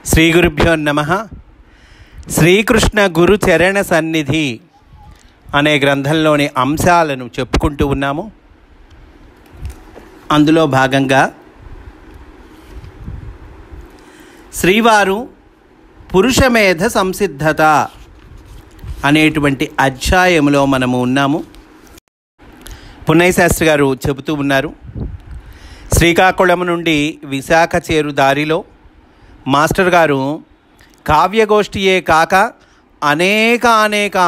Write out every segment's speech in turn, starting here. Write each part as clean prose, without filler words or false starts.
శ్రీ గురుభ్యో నమః. శ్రీకృష్ణ గురు చరణ సన్నిధి అనే గ్రంథంలోని అంశాలను చెప్పుకుంటూ ఉన్నాము. అందులో భాగంగా శ్రీవారు పురుషమేధ సంసిద్ధత అనేటువంటి అధ్యాయంలో మనము ఉన్నాము. పున్నయ్య శాస్త్రి గారు చెబుతూ ఉన్నారు, శ్రీకాకుళం నుండి విశాఖ చేరు దారిలో మాస్టర్ గారు కావ్యగోష్ఠియే కాక అనేక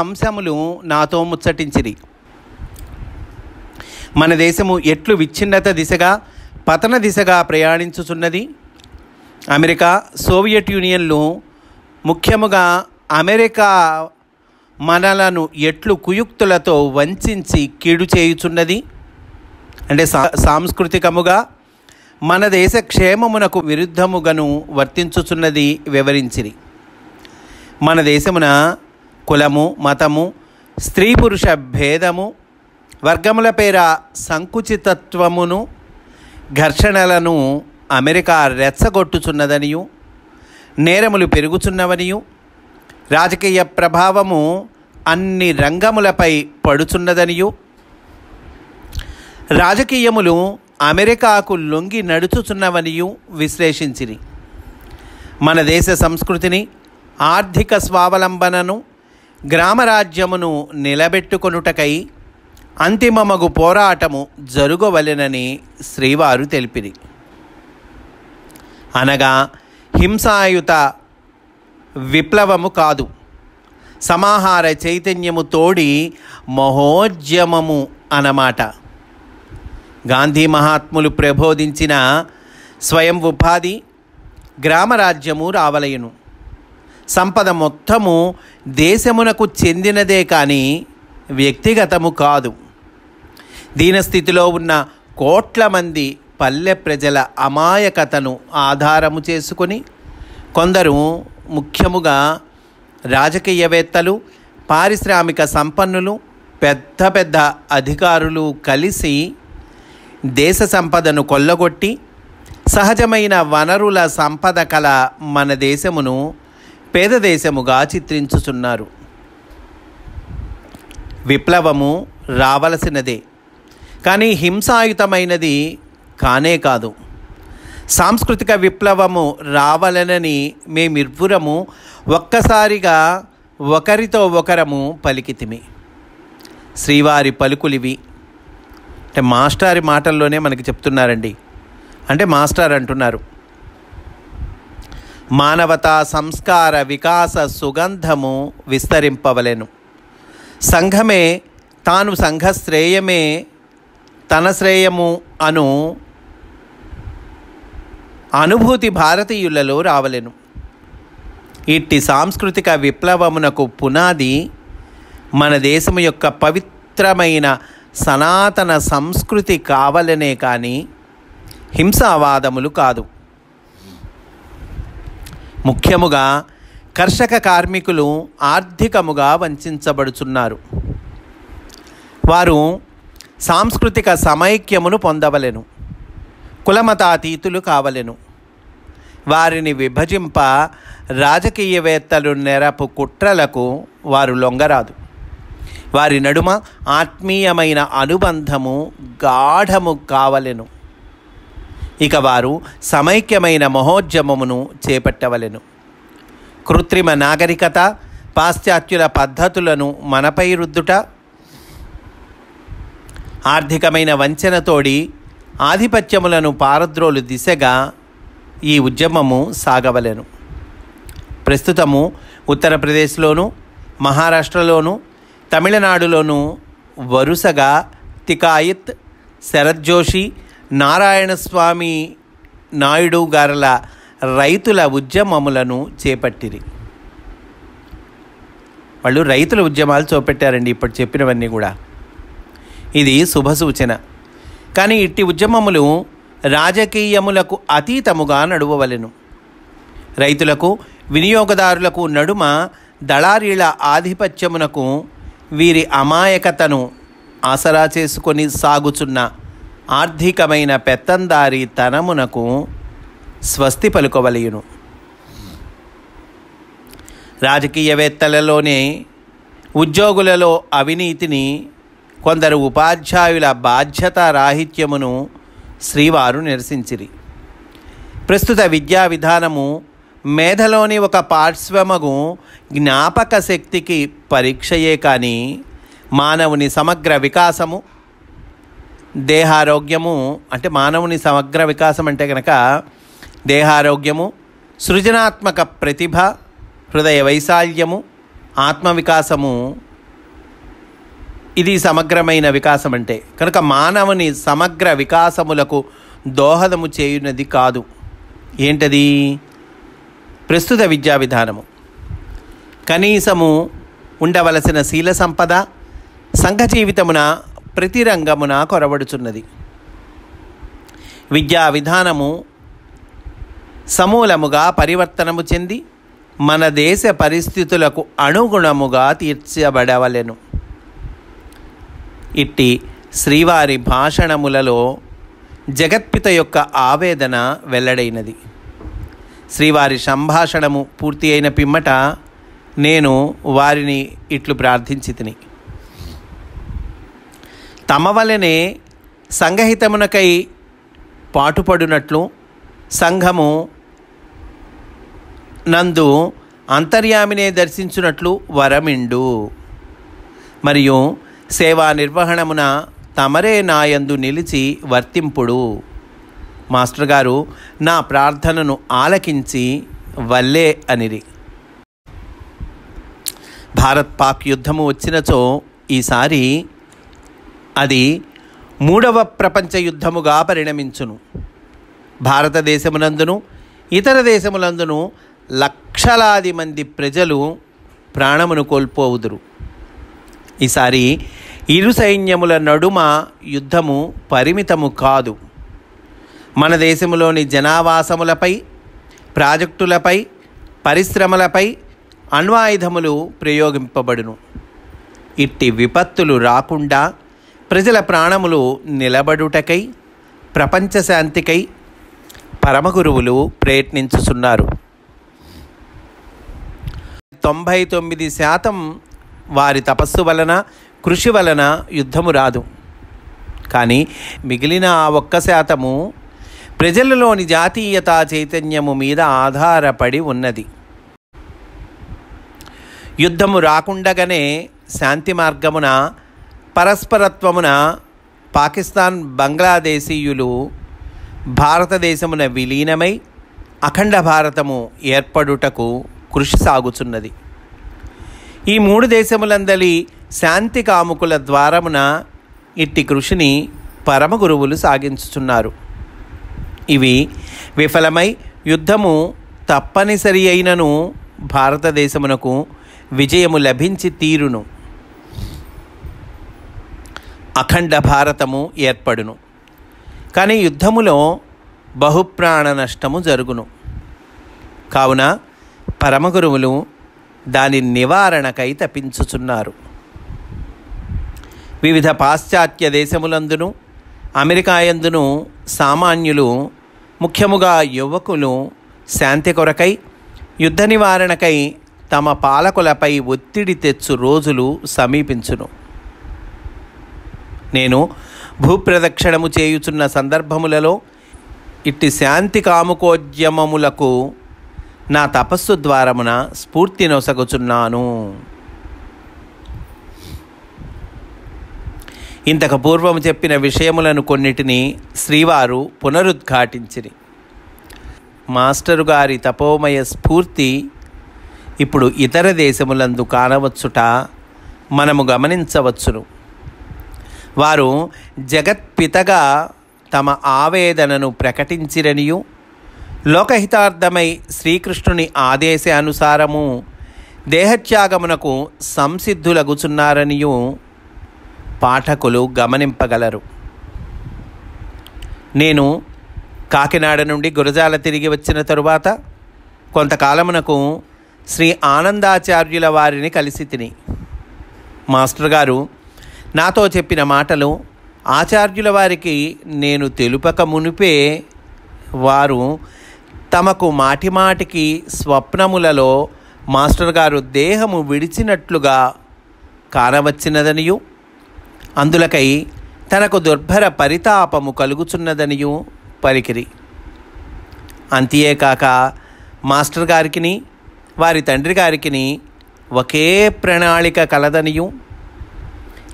అంశములు నాతో ముచ్చటించిరి. మన దేశము ఎట్లు విచ్ఛిన్నత దిశగా పతన దిశగా ప్రయాణించుచున్నది, అమెరికా సోవియట్ యూనియన్లు ముఖ్యముగా అమెరికా మనలను ఎట్లు కుయుక్తులతో వంచి కీడు చేయుచున్నది, అంటే సాంస్కృతికముగా మన దేశ క్షేమమునకు విరుద్ధముగాను వర్తించుచున్నది వివరించిరి. మన దేశమున కులము, మతము, స్త్రీ పురుష భేదము, వర్గముల పేర సంకుచితత్వమును, ఘర్షణలను అమెరికా రెచ్చగొట్టుచున్నదనియు, నేరములు పెరుగుచున్నవనియు, రాజకీయ ప్రభావము అన్ని రంగములపై పడుచున్నదనియు, రాజకీయములు అమెరికాకు లొంగి నడుచుచున్నవనియు విశ్లేషించిరి. మన దేశ సంస్కృతిని, ఆర్థిక స్వావలంబనను, గ్రామరాజ్యమును నిలబెట్టుకొనుటకై అంతిమమగు పోరాటము జరుగవలెనని శ్రీవారు తెలిపిరి. అనగా హింసాయుత విప్లవము కాదు, సమాహార చైతన్యము తోడి మహోద్యమము అన్నమాట. గాంధీ మహాత్ములు ప్రబోధించిన స్వయం ఉపాధి, గ్రామరాజ్యము రావలయును. సంపద మొత్తము దేశమునకు చెందినదే కానీ వ్యక్తిగతము కాదు. దీనస్థితిలో ఉన్న కోట్ల మంది పల్లె ప్రజల అమాయకతను ఆధారము చేసుకొని కొందరు, ముఖ్యముగా రాజకీయవేత్తలు, పారిశ్రామిక సంపన్నులు, పెద్ద అధికారులు కలిసి దేశ సంపదను కొల్లగొట్టి సహజమైన వనరుల సంపద కల మన దేశమును పేద దేశముగా చిత్రించుచున్నారు. విప్లవము రావలసినదే, కానీ హింసాయుతమైనది కానే కాదు. సాంస్కృతిక విప్లవము రావాలనని మేమిరువురము ఒక్కసారిగా ఒకరితో ఒకరము పలికితిమి. శ్రీవారి పలుకులివి. అంటే మాస్టారి మాటల్లోనే మనకి చెప్తున్నారండి. అంటే మాస్టర్ అంటున్నారు, మానవతా సంస్కార వికాస సుగంధము విస్తరింపవలెను. సంఘమే తాను సంఘశ్రేయమే తన శ్రేయము అను అనుభూతి భారతీయులలో రావలెను. ఇట్టి సాంస్కృతిక విప్లవమునకు పునాది మన దేశము యొక్క పవిత్రమైన సనాతన సంస్కృతి కావలనే కానీ హింసావాదములు కాదు. ముఖ్యముగా కర్షక కార్మికులు ఆర్థికముగా వంచబడుచున్నారు. వారు సాంస్కృతిక సమైక్యమును పొందవలెను, కులమతాతీతులు కావలెను. వారిని విభజింప రాజకీయవేత్తలు నెరపు కుట్రలకు వారు లొంగరాదు. వారి నడుమ ఆత్మీయమైన అనుబంధము గాఢము కావలెను. ఇక వారు సమైక్యమైన మహోద్యమమును చేపట్టవలెను. కృత్రిమ నాగరికత, పాశ్చాత్యుల పద్ధతులను మనపై రుద్దుట, ఆర్థికమైన వంచనతోడి ఆధిపత్యములను పారద్రోలు దిశగా ఈ ఉద్యమము సాగవలెను. ప్రస్తుతము ఉత్తరప్రదేశ్లోను, మహారాష్ట్రలోను, తమిళనాడులోను వరుసగా తికాయత్, శరత్ జోషి, నారాయణస్వామి నాయుడు గారుల రైతుల ఉద్యమములను చేపట్టిరి. వాళ్ళు రైతుల ఉద్యమాలు చేపట్టారండి. ఇప్పుడు చెప్పినవన్నీ కూడా ఇది శుభసూచన. కానీ ఇట్టి ఉద్యమములు రాజకీయములకు అతీతముగా నడువవలెను. రైతులకు, వినియోగదారులకు నడుమ దళారీల ఆధిపత్యమునకు, వీరి అమాయకతను ఆసరా చేసుకొని సాగుచున్న ఆర్థికమైన పెత్తందారీ తనమునకు స్వస్తి పలుకవలయును. రాజకీయవేత్తలలోనే ఉద్యోగులలో అవినీతిని, కొందరు ఉపాధ్యాయుల బాధ్యతారాహిత్యమును శ్రీవారు నిరసించిరి. ప్రస్తుత విద్యా విధానము మేధలోని ఒక పార్శ్వమగు జ్ఞాపక శక్తికి పరీక్షయే కానీ మానవుని సమగ్ర వికాసము, దేహారోగ్యము అంటే మానవుని సమగ్ర వికాసం అంటే కనుక దేహారోగ్యము, సృజనాత్మక ప్రతిభ, హృదయ వైశాల్యము, ఆత్మవికాసము, ఇది సమగ్రమైన వికాసం అంటే కనుక మానవుని సమగ్ర వికాసములకు దోహదము చేయునది కాదు. ఏంటది? ప్రస్తుత విద్యా విధానము. కనీసము ఉండవలసిన శీల సంపద సంఘ జీవితమున ప్రతి రంగమున కొరబడుచున్నది. విద్యా విధానము సమూలముగా పరివర్తనము చెంది మన దేశ పరిస్థితులకు అనుగుణముగా తీర్చబడవలెను. ఇట్టి శ్రీవారి భాషణములలో జగత్పిత యొక్క ఆవేదన వెల్లడైనది. శ్రీవారి సంభాషణము పూర్తి అయిన పిమ్మట నేను వారిని ఇట్లు ప్రార్థించితిని. తమ వలనే సంఘహితమునకై పాటుపడునట్లు సంఘము నందు అంతర్యామినే దర్శించునట్లు వరమిండు. మరియు సేవా నిర్వహణమున తమరే నాయందు నిలిచి వర్తింపుడు. మాస్టర్ గారు నా ప్రార్థనను ఆలకించి వల్లే అనిరి. భారత్ పాక్ యుద్ధము వచ్చినచో ఈసారి అది 3వ ప్రపంచ యుద్ధముగా పరిణమించును. భారతదేశమునందును ఇతర దేశములందును లక్షలాది మంది ప్రజలు ప్రాణమును కోల్పోవుదురు. ఈసారి ఇరు సైన్యముల నడుమ యుద్ధము పరిమితము కాదు. మన దేశములోని జనావాసములపై, ప్రాజెక్టులపై, పరిశ్రమలపై అణ్వాయుధములు ప్రయోగింపబడును. ఇట్టి విపత్తులు రాకుండా ప్రజల ప్రాణములు నిలబడుటకై, ప్రపంచ శాంతికై పరమగురువులు ప్రయత్నించుచున్నారు. 99% వారి తపస్సు వలన, కృషి వలన యుద్ధము రాదు. కానీ మిగిలిన ఆ 1% ప్రజలలోని జాతీయతా చైతన్యము మీద ఆధారపడి ఉన్నది. యుద్ధము రాకుండగానే శాంతి మార్గమున, పరస్పరత్వమున పాకిస్తాన్, బంగ్లాదేశీయులు భారతదేశమున విలీనమై అఖండ భారతము ఏర్పడుటకు కృషి సాగుచున్నది. ఈ 3 దేశములందలి శాంతి కాముకుల ద్వారమున ఇట్టి కృషిని పరమగురువులు సాగించుచున్నారు. ఇవి విఫలమై యుద్ధము తప్పనిసరి అయినను భారతదేశమునకు విజయము లభించి తీరును. అఖండ భారతము ఏర్పడును. కానీ యుద్ధములో బహుప్రాణ నష్టము జరుగును. కావున పరమగురువులు దాని నివారణకై తపించుచున్నారు. వివిధ పాశ్చాత్య దేశములందును, అమెరికా యందును సామాన్యులు, ముఖ్యముగా యువకులు శాంతి కొరకై, యుద్ధ నివారణకై తమ పాలకులపై ఒత్తిడి తెచ్చు రోజులు సమీపించును. నేను భూప్రదక్షిణము చేయుచున్న సందర్భములలో ఇట్టి శాంతి కాముకోద్యమములకు నా తపస్సు ద్వారమున స్ఫూర్తి నొసగుచున్నాను. ఇంతకు పూర్వము చెప్పిన విషయములను కొన్నిటిని శ్రీవారు పునరుద్ఘాటించిరి. మాస్టరు గారి తపోమయ స్ఫూర్తి ఇప్పుడు ఇతర దేశములందు కానవచ్చుట మనము గమనించవచ్చును. వారు జగత్పితగా తమ ఆవేదనను ప్రకటించిరనియు, లోకహితార్థమై శ్రీకృష్ణుని ఆదేశానుసారము దేహత్యాగమునకు సంసిద్ధులగుచున్నారనియు పాఠకులు గమనింపగలరు. నేను కాకినాడ నుండి గురజాల తిరిగి వచ్చిన తరువాత కొంతకాలమునకు శ్రీ ఆనందాచార్యుల వారిని కలిసి తిని, మాస్టర్ గారు నాతో చెప్పిన మాటలు ఆచార్యుల వారికి నేను తెలుపక మునిపే వారు తమకు మాటిమాటికి స్వప్నములలో మాస్టర్ గారు దేహము విడిచినట్లుగా కానవచ్చినదనియు, అందులకై తనకు దుర్భర పరితాపము కలుగుచున్నదనియు పలికిరి. అంతేకాక మాస్టర్ గారికిని వారి తండ్రి గారికిని ఒకే ప్రణాళిక కలదనియు,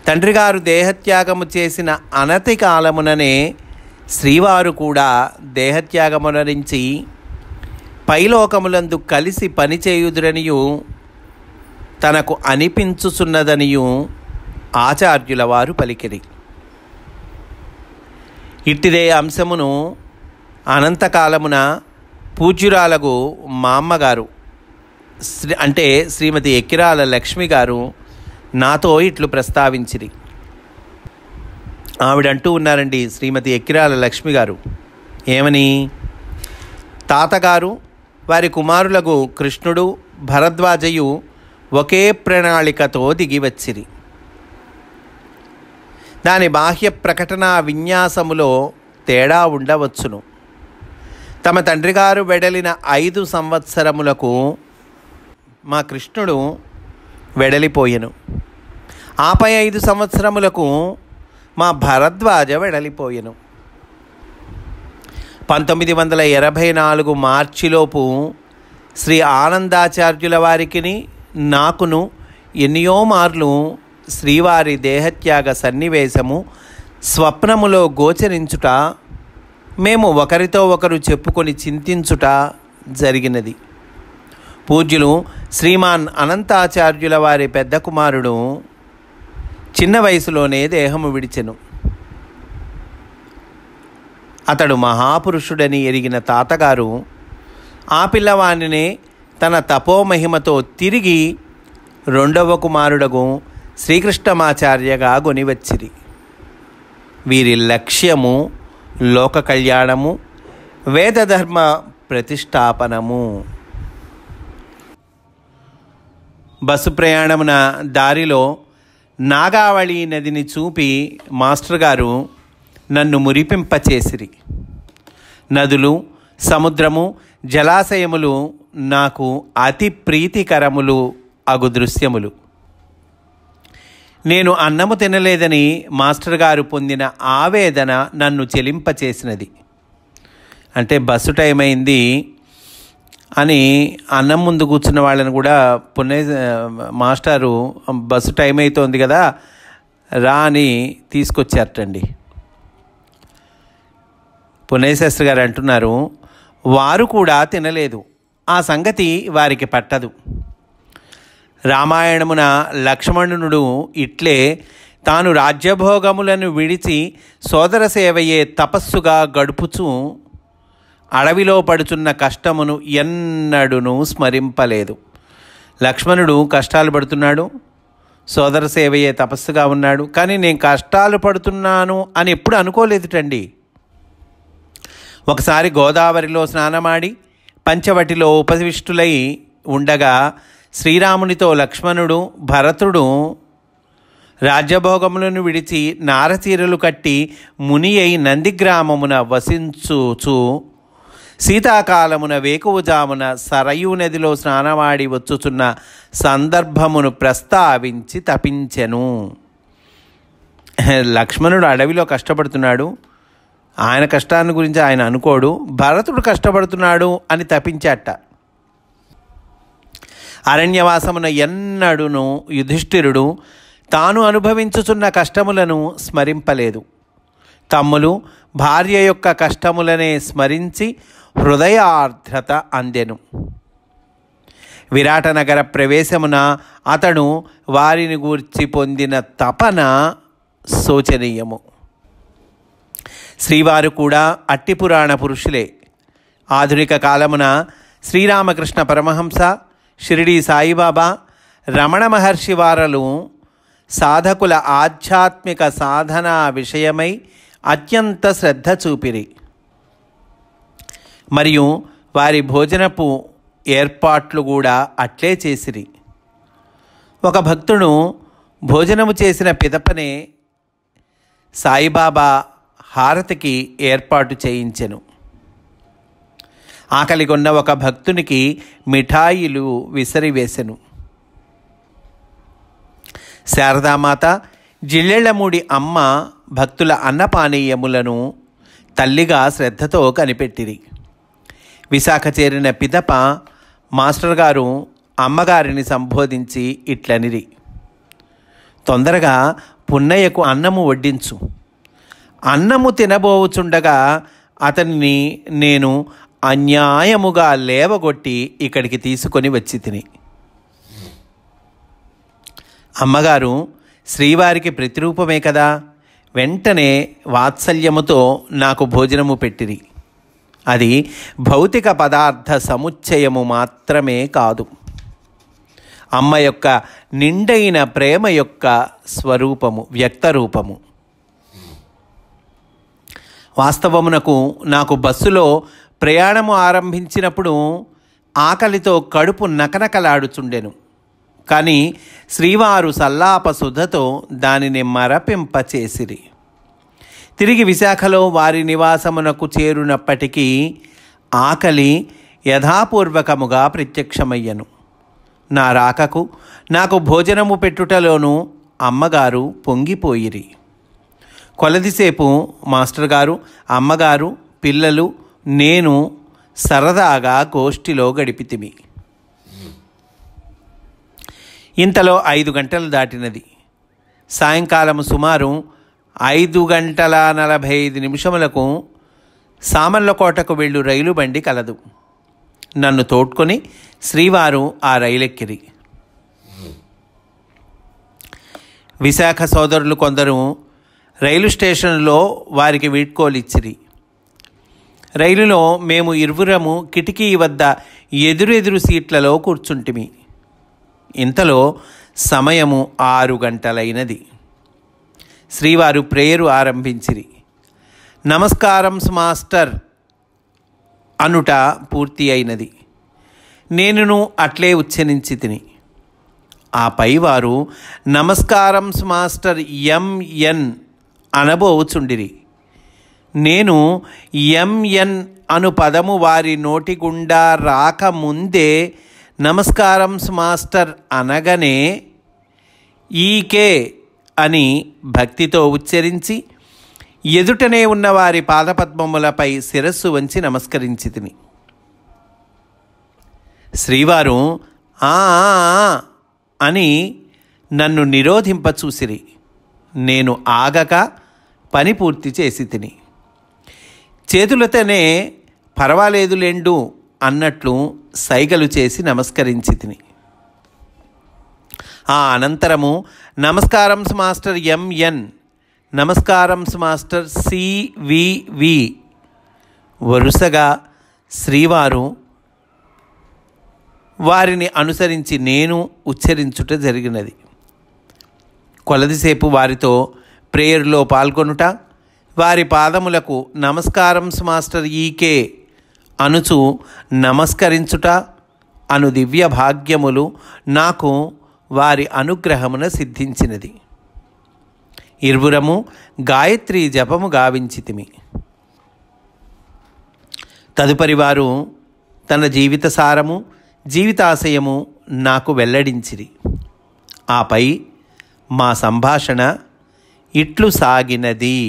తండ్రిగారు దేహత్యాగము చేసిన అనతి కాలముననే శ్రీవారు కూడా దేహత్యాగమునరించి పైలోకములందు కలిసి పనిచేయుదురనియు తనకు అనిపించుచున్నదనియు ఆచార్యుల వారు పలికిరి. ఇట్టిదే అంశమును అనంతకాలమున పూజ్యురాలకు మా అమ్మగారు అంటే శ్రీమతి ఎక్కిరాల లక్ష్మి గారు నాతో ఇట్లు ప్రస్తావించిరి. ఆవిడంటూ ఉన్నారండి, శ్రీమతి ఎక్కిరాల లక్ష్మి గారు ఏమని, తాతగారు వారి కుమారులకు కృష్ణుడు భరద్వాజయు ఒకే ప్రణాళికతో దిగివచ్చిరి. దాని బాహ్య ప్రకటన విన్యాసములో తేడా ఉండవచ్చును. తమ తండ్రిగారు వెడలిన 5 సంవత్సరములకు మా కృష్ణుడు వెడలిపోయెను. ఆపై 5 సంవత్సరములకు మా భరద్వాజ వెడలిపోయెను. 1984 మార్చిలోపు శ్రీ ఆనందాచార్యుల వారికిని నాకును ఎన్నో మార్లు శ్రీవారి దేహత్యాగ సన్నివేశము స్వప్నములో గోచరించుట, మేము ఒకరితో ఒకరు చెప్పుకొని చింతించుట జరిగినది. పూజ్యులు శ్రీమాన్ అనంతాచార్యుల వారి పెద్ద కుమారుడు చిన్న వయసులోనే దేహము విడిచెను. అతడు మహాపురుషుడని ఎరిగిన తాతగారు ఆ పిల్లవానినే తన తపోమహిమతో తిరిగి 2వ కుమారుడగు శ్రీకృష్ణమాచార్యగా గొనివచ్చిరి. వీరి లక్ష్యము లోక కళ్యాణము, వేదధర్మ ప్రతిష్టాపనము. బస్సు ప్రయాణమున దారిలో నాగావళి నదిని చూపి మాస్టర్ గారు నన్ను మురిపింపచేసిరి. నదులు, సముద్రము, జలాశయములు నాకు అతి ప్రీతికరములు అగు దృశ్యములు. నేను అన్నము తినలేదని మాస్టర్ గారు పొందిన ఆవేదన నన్ను చెలింపచేసినది. అంటే బస్సు టైం అయింది అని అన్నం ముందు కూర్చున్న వాళ్ళని కూడా మాస్టారు బస్సు టైం అవుతోంది కదా రా అని తీసుకొచ్చారటండి. పుణ్యశాస్త్రి గారు అంటున్నారు, వారు కూడా తినలేదు. ఆ సంగతి వారికి పట్టదు. రామాయణమున లక్ష్మణుడు ఇట్లే తాను రాజ్యభోగములను విడిచి సోదర సేవయే తపస్సుగా గడుపుచూ అడవిలో పడుచున్న కష్టమును ఎన్నడూనూ స్మరింపలేదు. లక్ష్మణుడు కష్టాలు పడుతున్నాడు, సోదర సేవయే తపస్సుగా ఉన్నాడు, కానీ నేను కష్టాలు పడుతున్నాను అని ఎప్పుడు అనుకోలేదుటండి. ఒకసారి గోదావరిలో స్నానమాడి పంచవటిలో ఉపవిష్టులై ఉండగా శ్రీరామునితో లక్ష్మణుడు, భరతుడు రాజ్యభోగములను విడిచి నారచీరలు కట్టి ముని అయి నందిగ్రామమున వసించుచు శీతాకాలమున వేకువజామున సరయూ నదిలో స్నానమాడి వచ్చుచున్న సందర్భమును ప్రస్తావించి తపించెను. లక్ష్మణుడు అడవిలో కష్టపడుతున్నాడు, ఆయన కష్టాన్ని గురించి ఆయన అనుకోడు, భరతుడు కష్టపడుతున్నాడు అని తపించాట. అరణ్యవాసమున ఎన్నడూను యుధిష్ఠిరుడు తాను అనుభవించుచున్న కష్టములను స్మరింపలేదు. తమ్ములు భార్య యొక్క కష్టములనే స్మరించి హృదయార్ద్రత అందెను. విరాట నగర ప్రవేశమున అతడు వారిని గూర్చి పొందిన తపన శోచనీయము. శ్రీవారు కూడా అట్టి పురాణ పురుషులే. ఆధునిక కాలమున శ్రీరామకృష్ణ పరమహంస, షిరిడీ సాయిబాబా, రమణ మహర్షి వారలు సాధకుల ఆధ్యాత్మిక సాధన విషయమై అత్యంత శ్రద్ధ చూపిరి. మరియు వారి భోజనపు ఏర్పాట్లు కూడా అట్లే చేసిరి. ఒక భక్తుడు భోజనము చేసిన పిదపనే సాయిబాబా హారతికి ఏర్పాటు చేయించెను. ఆకలిగొన్న ఒక భక్తునికి మిఠాయిలు విసిరివేసెను. శారదామాత, జిల్లెళ్లమూడి అమ్మ భక్తుల అన్నపానీయములను తల్లిగా శ్రద్ధతో కనిపెట్టిరి. విశాఖ చేరిన పిదప మాస్టర్ గారు అమ్మగారిని సంబోధించి ఇట్లనిరి: తొందరగా పున్నయ్యకు అన్నము వడ్డించు. అన్నము తినబోచుండగా అతనిని నేను అన్యాయముగా లేవగొట్టి ఇక్కడికి తీసుకొని వచ్చి తిని. అమ్మగారు శ్రీవారికి ప్రతిరూపమే కదా. వెంటనే వాత్సల్యముతో నాకు భోజనము పెట్టిరి. అది భౌతిక పదార్థ సముచ్చయము మాత్రమే కాదు, అమ్మ యొక్క నిండైన ప్రేమ యొక్క స్వరూపము, వ్యక్తరూపము. వాస్తవమునకు నాకు బస్సులో ప్రయాణము ఆరంభించినప్పుడు ఆకలితో కడుపు నకనకలాడుచుండెను. కానీ శ్రీవారు సల్లాప సుధతో దానిని మరపింపచేసిరి. తిరిగి విశాఖలో వారి నివాసమునకు చేరునప్పటికీ ఆకలి యథాపూర్వకముగా ప్రత్యక్షమయ్యను. నా రాకకు, నాకు భోజనము పెట్టుటలోనూ అమ్మగారు పొంగిపోయిరి. కొలదిసేపు మాస్టర్ గారు, అమ్మగారు, పిల్లలు, నేను సరదాగా గోష్ఠిలో గడిపితిమి. ఇంతలో 5 గంటలు దాటినది. సాయంకాలం సుమారు 5:45 సామర్లకోటకు వెళ్ళు రైలు బండి కలదు. నన్ను తోడ్కొని శ్రీవారు ఆ రైలెక్కిరి. విశాఖ సోదరులు కొందరు రైలు స్టేషన్లో వారికి వీడ్కోలిచ్చిరి. రైలులో మేము ఇరువురము కిటికీ వద్ద ఎదురెదురు సీట్లలో కూర్చుంటిమి. ఇంతలో సమయము 6 గంటలైనది. శ్రీవారు ప్రేయరు ఆరంభించిరి. నమస్కారం మాస్టర్ అనుట పూర్తి అయినది. నేనును అట్లే ఉచ్చరించి తిని. ఆపై వారు నమస్కారం మాస్టర్ ఎంఎన్ అనబోచుండిరి. నేను ఎంఎన్ అను పదము వారి నోటి గుండా రాకముందే నమస్కారం మాస్టర్ అనగానే ఈకే అని భక్తితో ఉచ్చరించి ఎదుటనే ఉన్న వారి పాదపద్మములపై శిరస్సు వంచి నమస్కరించి తిని. శ్రీవారు ఆ అని నన్ను నిరోధింపచూసిరి. నేను ఆగక పని పూర్తి చేసి తిని. చేతులతోనే పర్వాలేదులేండు అన్నట్లు సైగలు చేసి నమస్కరించి తిని. ఆ అనంతరము నమస్కారం మాస్టర్ ఎంఎన్, నమస్కారం మాస్టర్ సివివి వరుసగా శ్రీవారు వారిని అనుసరించి నేను ఉచ్చరించుట జరిగినది. కొలదిసేపు వారితో ప్రేయర్లో పాల్గొనుట, వారి పాదములకు నమస్కారం మాస్టర్ ఈకే అనుచు నమస్కరించుట అను దివ్య భాగ్యములు నాకు వారి అనుగ్రహమున సిద్ధించినది. ఇరువురము గాయత్రి జపము గావించితిమి. తదుపరి వారు తన జీవిత సారము, జీవితాశయము నాకు వెల్లడించిరి. ఆపై మా సంభాషణ ఇట్లు సాగినది.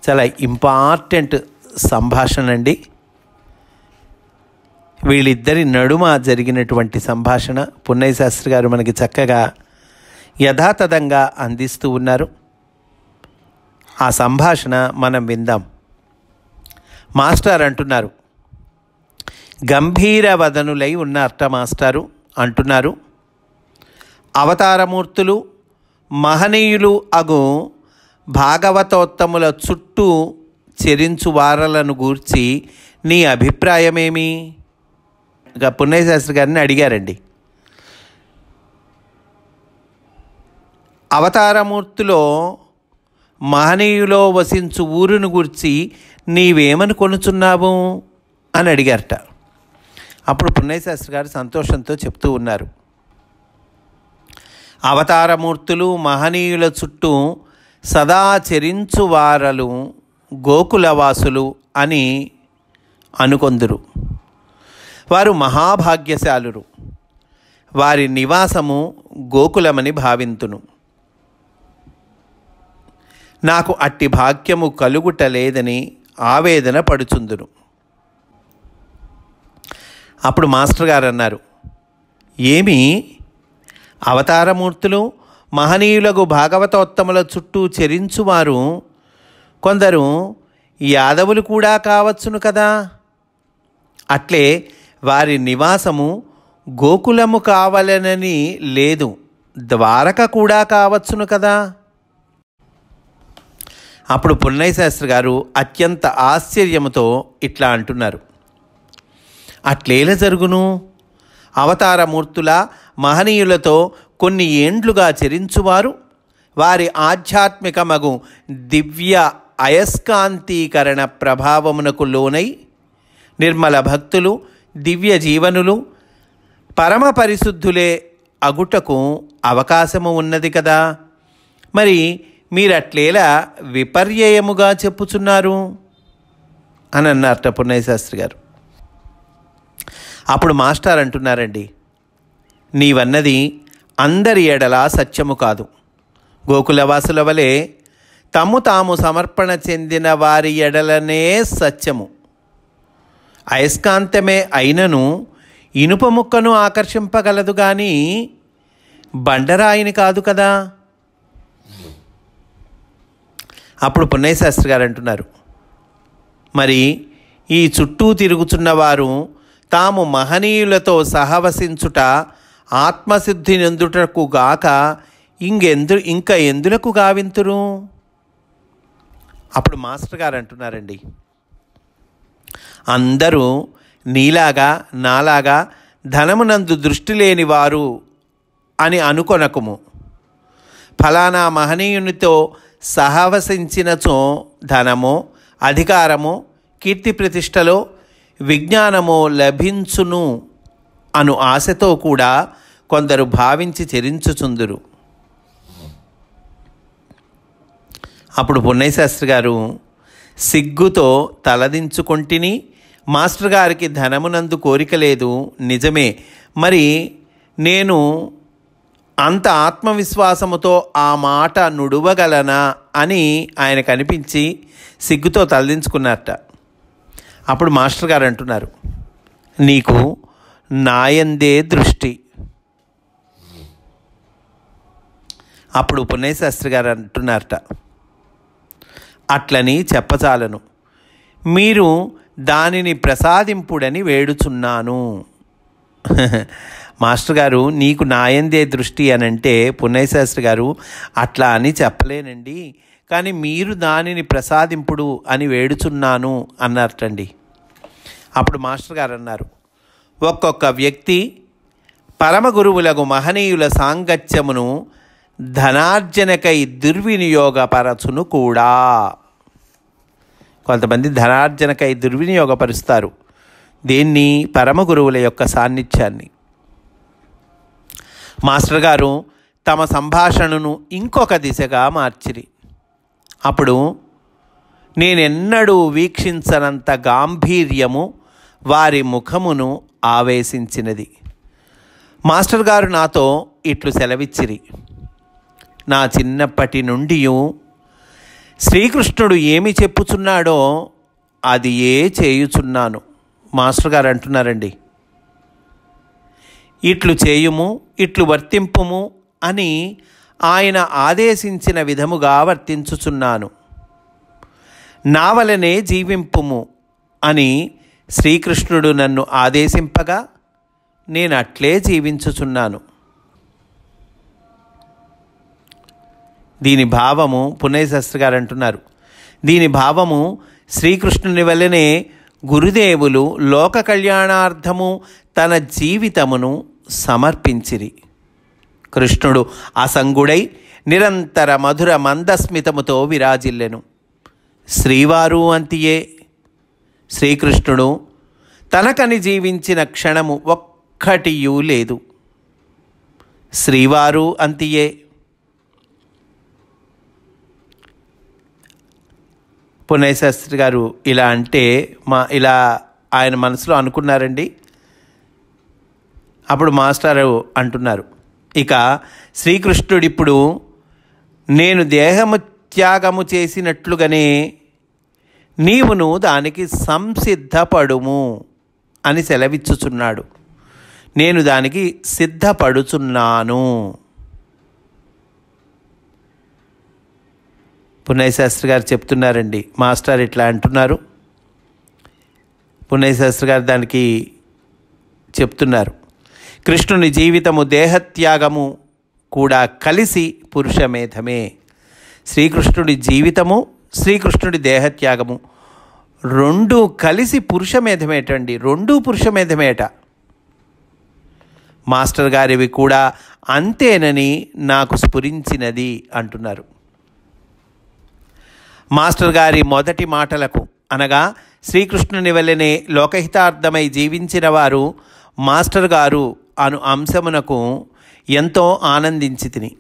చాలా ఇంపార్టెంట్ సంభాషణ అండి. వీళ్ళిద్దరి నడుమ జరిగినటువంటి సంభాషణ పున్నయ్య శాస్త్రి గారు మనకి చక్కగా యథాతథంగా అందిస్తూ ఉన్నారు. ఆ సంభాషణ మనం విందాం. మాస్టర్ అంటున్నారు, గంభీర వదనులై ఉన్నారట మాస్టారు అంటున్నారు. అవతారమూర్తులు, మహనీయులు అగు భాగవతోత్తముల చుట్టూ చెరించు వారలను గూర్చి నీ అభిప్రాయమేమి? పున్నయ్య శాస్త్రి గారిని అడిగారండి. అవతారమూర్తిలో మహనీయులో వసించు ఊరును గూర్చి నీవేమనుకొనుచున్నావు అని అడిగారట. అప్పుడు పున్నయ్య శాస్త్రి గారు సంతోషంతో చెప్తూ ఉన్నారు, అవతారమూర్తులు మహనీయుల చుట్టూ సదా చెరించువారలు గోకులవాసులు అని అనుకొందురు. వారు మహాభాగ్యశాలురు. వారి నివాసము గోకులమని భావింతును. నాకు అట్టి భాగ్యము కలుగుటలేదని ఆవేదన పడుచుందును. అప్పుడు మాస్టర్ గారు అన్నారు, ఏమి అవతారమూర్తులు మహనీయులకు భాగవతోత్తముల చుట్టూ చెరించువారు కొందరు యాదవులు కూడా కావచ్చును కదా. అట్లే వారి నివాసము గోకులము కావాలనని లేదు, ద్వారక కూడా కావచ్చును కదా. అప్పుడు పున్నయ్య శాస్త్రి గారు అత్యంత ఆశ్చర్యముతో ఇట్లా అంటున్నారు, అట్లేల జరుగును? అవతారమూర్తుల మహనీయులతో కొన్ని ఏండ్లుగా చరించువారు వారి ఆధ్యాత్మికమగు దివ్య అయస్కాంతీకరణ ప్రభావమునకు లోనై నిర్మల భక్తులు, దివ్య జీవనులు, పరమ పరిశుద్ధులే అగుటకు అవకాశము ఉన్నది కదా. మరి మీరట్లేలా విపర్యయముగా చెప్పుచున్నారు అని అన్నారట పున్నయ్య శాస్త్రి గారు. అప్పుడు మాస్టర్ అంటున్నారండి, నీవన్నది అందరి ఎడల సత్యము కాదు. గోకులవాసుల వలె తమ్ము తాము సమర్పణ చెందిన వారి ఎడలనే సత్యము. అయస్కాంతమే అయినను ఇనుప ముక్కను ఆకర్షింపగలదు కానీ బండరాయిని కాదు కదా. అప్పుడు పున్నయ్య శాస్త్రి గారు అంటున్నారు, మరి ఈ చుట్టూ తిరుగుచున్నవారు తాము మహనీయులతో సహవసించుట ఆత్మసిద్ధి నెందుటకు గాక ఇంకా ఎందులకు గావింతురు? అప్పుడు మాస్టర్ గారు అంటున్నారండి, అందరూ నీలాగా నాలాగా ధనమునందు దృష్టి లేని వారు అని అనుకొనకుము. ఫలానా మహనీయునితో సహవసించినచో ధనమో అధికారమో కీర్తి ప్రతిష్టలో విజ్ఞానమో లభించును అను ఆశతో కూడా కొందరు భావించి చెరించుచుందురు. అప్పుడు పున్నయ్య శాస్త్రి గారు సిగ్గుతో తలదించుకొంటిని, మాస్టర్ గారికి ధనమునందు కోరిక లేదు, నిజమే. మరి నేను అంత ఆత్మవిశ్వాసముతో ఆ మాట నుడవగలనా అని ఆయనకు అనిపించి సిగ్గుతో తలదించుకున్నారట. అప్పుడు మాస్టర్ గారు అంటున్నారు, నీకు నాయందే దృష్టి. అప్పుడు పున్నయ్య శాస్త్రి గారు అంటున్నారట, అట్లని చెప్పచాలను, మీరు దానిని ప్రసాదింపుడని వేడుచున్నాను. మాస్టర్ గారు నీకు నాయందే దృష్టి అనంటే పున్నయ్య శాస్త్రి గారు అట్లా అని చెప్పలేనండి, కానీ మీరు దానిని ప్రసాదింపుడు అని వేడుచున్నాను అన్నారటండి. అప్పుడు మాస్టర్ గారు అన్నారు, ఒక్కొక్క వ్యక్తి పరమ గురువులకు మహనీయుల సాంగత్యమును ధనార్జనకై దుర్వినియోగపరచును కూడా. కొంతమంది ధనార్జనకై దుర్వినియోగపరుస్తారు దేన్ని? పరమ గురువుల యొక్క సాన్నిధ్యాన్ని. మాస్టర్ గారు తమ సంభాషణను ఇంకొక దిశగా మార్చిరి. అప్పుడు నేనెన్నడూ వీక్షించనంత గాంభీర్యము వారి ముఖమును ఆవేశించినది. మాస్టర్ గారు నాతో ఇట్లు సెలవిచ్చిరి, నా చిన్నప్పటి నుండి శ్రీకృష్ణుడు ఏమి చెప్పుచున్నాడో అది చేయుచున్నాను. మాస్టర్ గారు అంటున్నారండి, ఇట్లు చేయుము, ఇట్లు వర్తింపుము అని ఆయన ఆదేశించిన విధముగా వర్తించుచున్నాను. నా వలనే జీవింపుము అని శ్రీకృష్ణుడు నన్ను ఆదేశింపగా నేను అట్లే జీవించుచున్నాను. దీని భావము పున్నయ్య శాస్త్రి గారు అంటున్నారు, దీని భావము శ్రీకృష్ణుని వల్లనే గురుదేవులు లోక కళ్యాణార్థము తన జీవితమును సమర్పించిరి. కృష్ణుడు అసంగుడై నిరంతర మధుర మందస్మితముతో విరాజిల్లెను. శ్రీవారు అంతియే. శ్రీకృష్ణుడు తనకని జీవించిన క్షణము ఒక్కటియూ లేదు. శ్రీవారు అంతియే. పున్నయ్య శాస్త్రి గారు ఇలా అంటే ఇలా ఆయన మనసులో అనుకున్నారండి. అప్పుడు మాస్టారు అంటున్నారు, ఇక శ్రీకృష్ణుడిప్పుడు నేను దేహము త్యాగము చేసినట్లుగానే నీవును దానికి సంసిద్ధపడుము అని సెలవిచ్చుచున్నాడు. నేను దానికి సిద్ధపడుచున్నాను. పున్నయ్య శాస్త్రి గారు చెప్తున్నారండి, మాస్టర్ ఇట్లా అంటున్నారు. పున్నయ్య శాస్త్రి గారు దానికి చెప్తున్నారు, కృష్ణుని జీవితము దేహత్యాగము కూడా కలిసి పురుషమేధమే. శ్రీకృష్ణుడి జీవితము, శ్రీకృష్ణుడి దేహత్యాగము రెండూ కలిసి పురుషమేధమేటండి, రెండూ పురుషమేధమేట. మాస్టర్ గారివి కూడా అంతేనని నాకు స్ఫురించినది అంటున్నారు. మాస్టర్ గారి మొదటి మాటలకు, అనగా శ్రీకృష్ణుని వల్లనే లోకహితార్థమై జీవించిన వారు మాస్టర్ గారు అను అంశమునకు ఎంతో ఆనందించి తిని.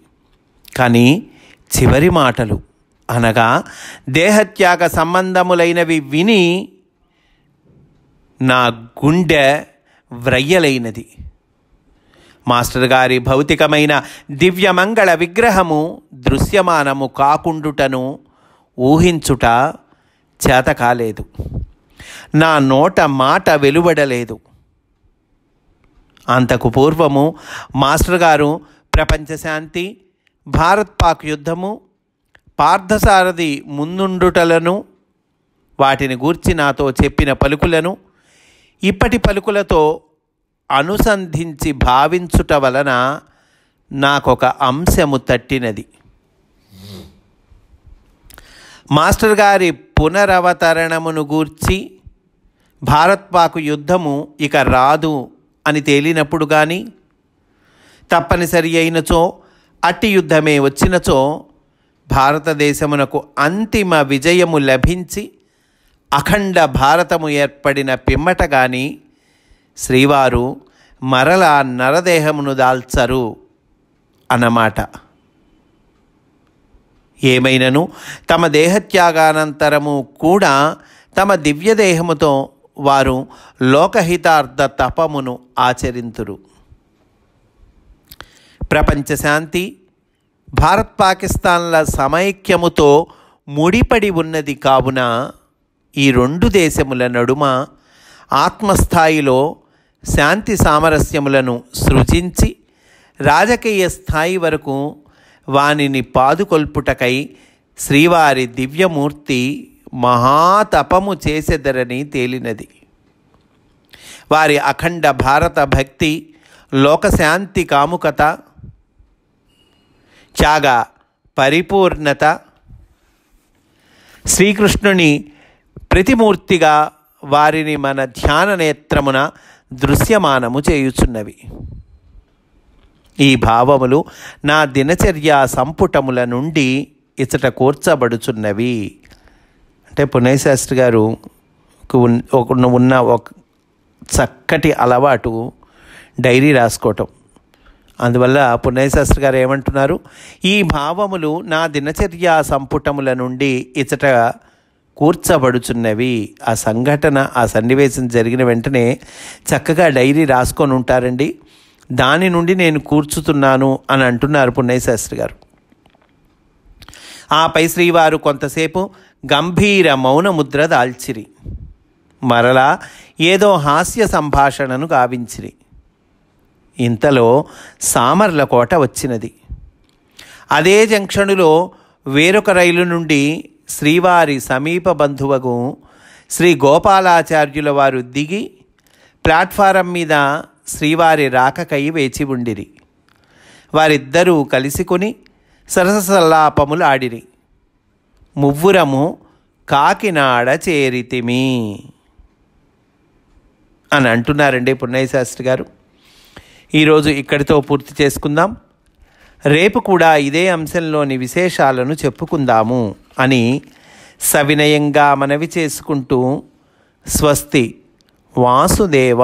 కానీ చివరి మాటలు, అనగా దేహత్యాగ సంబంధములైనవి విని నా గుండె వ్రయ్యలైనది. మాస్టర్ గారి భౌతికమైన దివ్యమంగళ విగ్రహము దృశ్యమానము కాకుండుటను ఊహించుట చేత కాలేదు. నా నోట మాట వెలువడలేదు. అంతకు పూర్వము మాస్టర్ గారు ప్రపంచశాంతి, భారత్ పాక్ యుద్ధము, పార్థసారథి ముందుండుటలను, వాటిని గూర్చి నాతో చెప్పిన పలుకులను ఇప్పటి పలుకులతో అనుసంధించి భావించుట వలన నాకొక అంశము తట్టినది. మాస్టర్ గారి పునరవతరణమును గూర్చి భారత్ పాక్ యుద్ధము ఇక రాదు అని తేలినప్పుడు కానీ, తప్పనిసరి అయినచో అట్టి యుద్ధమే వచ్చినచో భారతదేశమునకు అంతిమ విజయము లభించి అఖండ భారతము ఏర్పడిన పిమ్మట కానీ శ్రీవారు మరలా నరదేహమును దాల్చరు అన్నమాట. ఏమైనను తమ దేహత్యాగానంతరము కూడా తమ దివ్యదేహముతో వారు లోకహితార్థ తపమును ఆచరింతురు. ప్రపంచశాంతి, భారత్ పాకిస్తాన్ల సమైక్యముతో ముడిపడి ఉన్నది కావున ఈ రెండు దేశముల నడుమ ఆత్మస్థాయిలో శాంతి సామరస్యములను సృజించి రాజకీయ స్థాయి వరకు వానిని పాదుకొల్పుటకై శ్రీవారి దివ్యమూర్తి మహాతపము చేసెదరని తేలినది. వారి అఖండ భారత భక్తి, లోకశాంతి కాముకత, త్యాగ పరిపూర్ణత శ్రీకృష్ణుని ప్రతిమూర్తిగా వారిని మన ధ్యాన నేత్రమున దృశ్యమానము చేయుచున్నవి. ఈ భావములు నా దినచర్య సంపుటముల నుండి ఇచ్చట కూర్చబడుచున్నవి. అంటే పున్నయ్య శాస్త్రి గారు ఉన్న ఒక చక్కటి అలవాటు డైరీ రాసుకోవటం. అందువల్ల పున్నయ్య శాస్త్రి గారు ఏమంటున్నారు, ఈ భావములు నా దినచర్య సంపుటముల నుండి ఇచ్చట కూర్చబడుచున్నవి. ఆ సంఘటన, ఆ సన్నివేశం జరిగిన వెంటనే చక్కగా డైరీ రాసుకొని ఉంటారండి. దాని నుండి నేను కూర్చుతున్నాను అని అంటున్నారు పున్నయ్య శాస్త్రి గారు. ఆపై శ్రీవారు కొంతసేపు గంభీర మౌన ముద్ర దాల్చిరి. మరలా ఏదో హాస్య సంభాషణను గావించిరి. ఇంతలో సామర్లకోట వచ్చినది. అదే జంక్షనులో వేరొక రైలు నుండి శ్రీవారి సమీప బంధువగు శ్రీ గోపాలాచార్యుల వారు దిగి ప్లాట్ఫారం మీద శ్రీవారి రాకకై వేచి ఉండిరి. వారిద్దరూ కలిసికొని సరసల్లాపములు ఆడిరి. మువ్వురము కాకినాడ చేరితిమి అని అంటున్నారండి పున్నయ్య శాస్త్రి గారు. ఈరోజు ఇక్కడితో పూర్తి చేసుకుందాం. రేపు కూడా ఇదే అంశంలోని విశేషాలను చెప్పుకుందాము అని సవినయంగా మనవి చేసుకుంటూ స్వస్తి. వాసుదేవ.